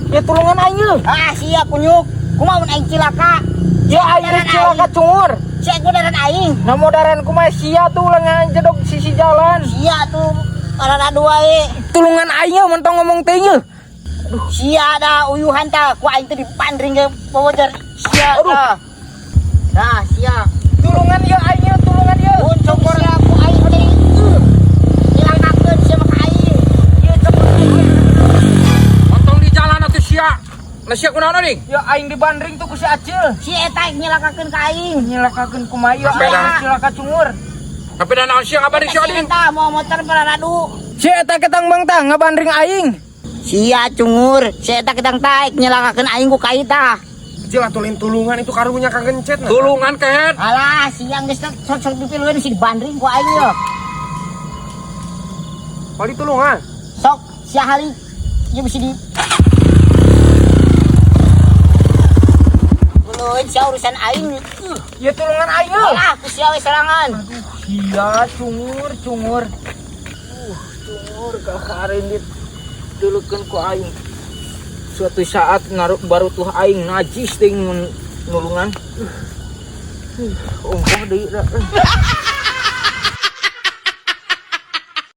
Ya tulungan aing yeuh. Ah sia kunyuk. Kumaha mun aing cilaka? Ya aing cilaka cungur. Sia kudaran aing. Nah modaran kumaha sia tuh lengan jedog sisi jalan. Sia tuh parana dua ye. Tulungan aing yeuh mentong ngomong teh yeuh. Sia da uyuhan ta ku aing teh dipandring ke pawajar. Sia ta. Nah sia. Tulungan yeuh aing yeuh tulungan yeuh. Untuk sia ku aing teh hilangkeun sia mah aing. Ieu Ontong di jalan atuh sia. Nah sia kunaon ning? Ya aing dibandring tuh ku si Acil. si eta nyelakakeun ka aing. Nyelakakeun kumaha yeuh Sampai dah. aing cilaka cungur. Tapi da naon sia ngabari sia Si ading? eta mau motor pararadu. Si eta ketang bang tah ngabandring aing. Sia cungur, si eta ketang taek nyelakakeun aing ku kaita. Cil atulin tulungan itu karunya kagencet. Tulungan kehet. Alah, siang geus sok dipileueun si dibandring ku aing yeuh. Bali tulungan. Sok sia hari ieu bisa di Ulun sia urusan aing. Ya tulungan aing yeuh. Alah, ku sia we serangan. Iya cungur. Cungur kakarin dit dulukeun ku aing. Suatu saat ngaruh baru tuh aing najis ting nulungan. Ongkoh deui da.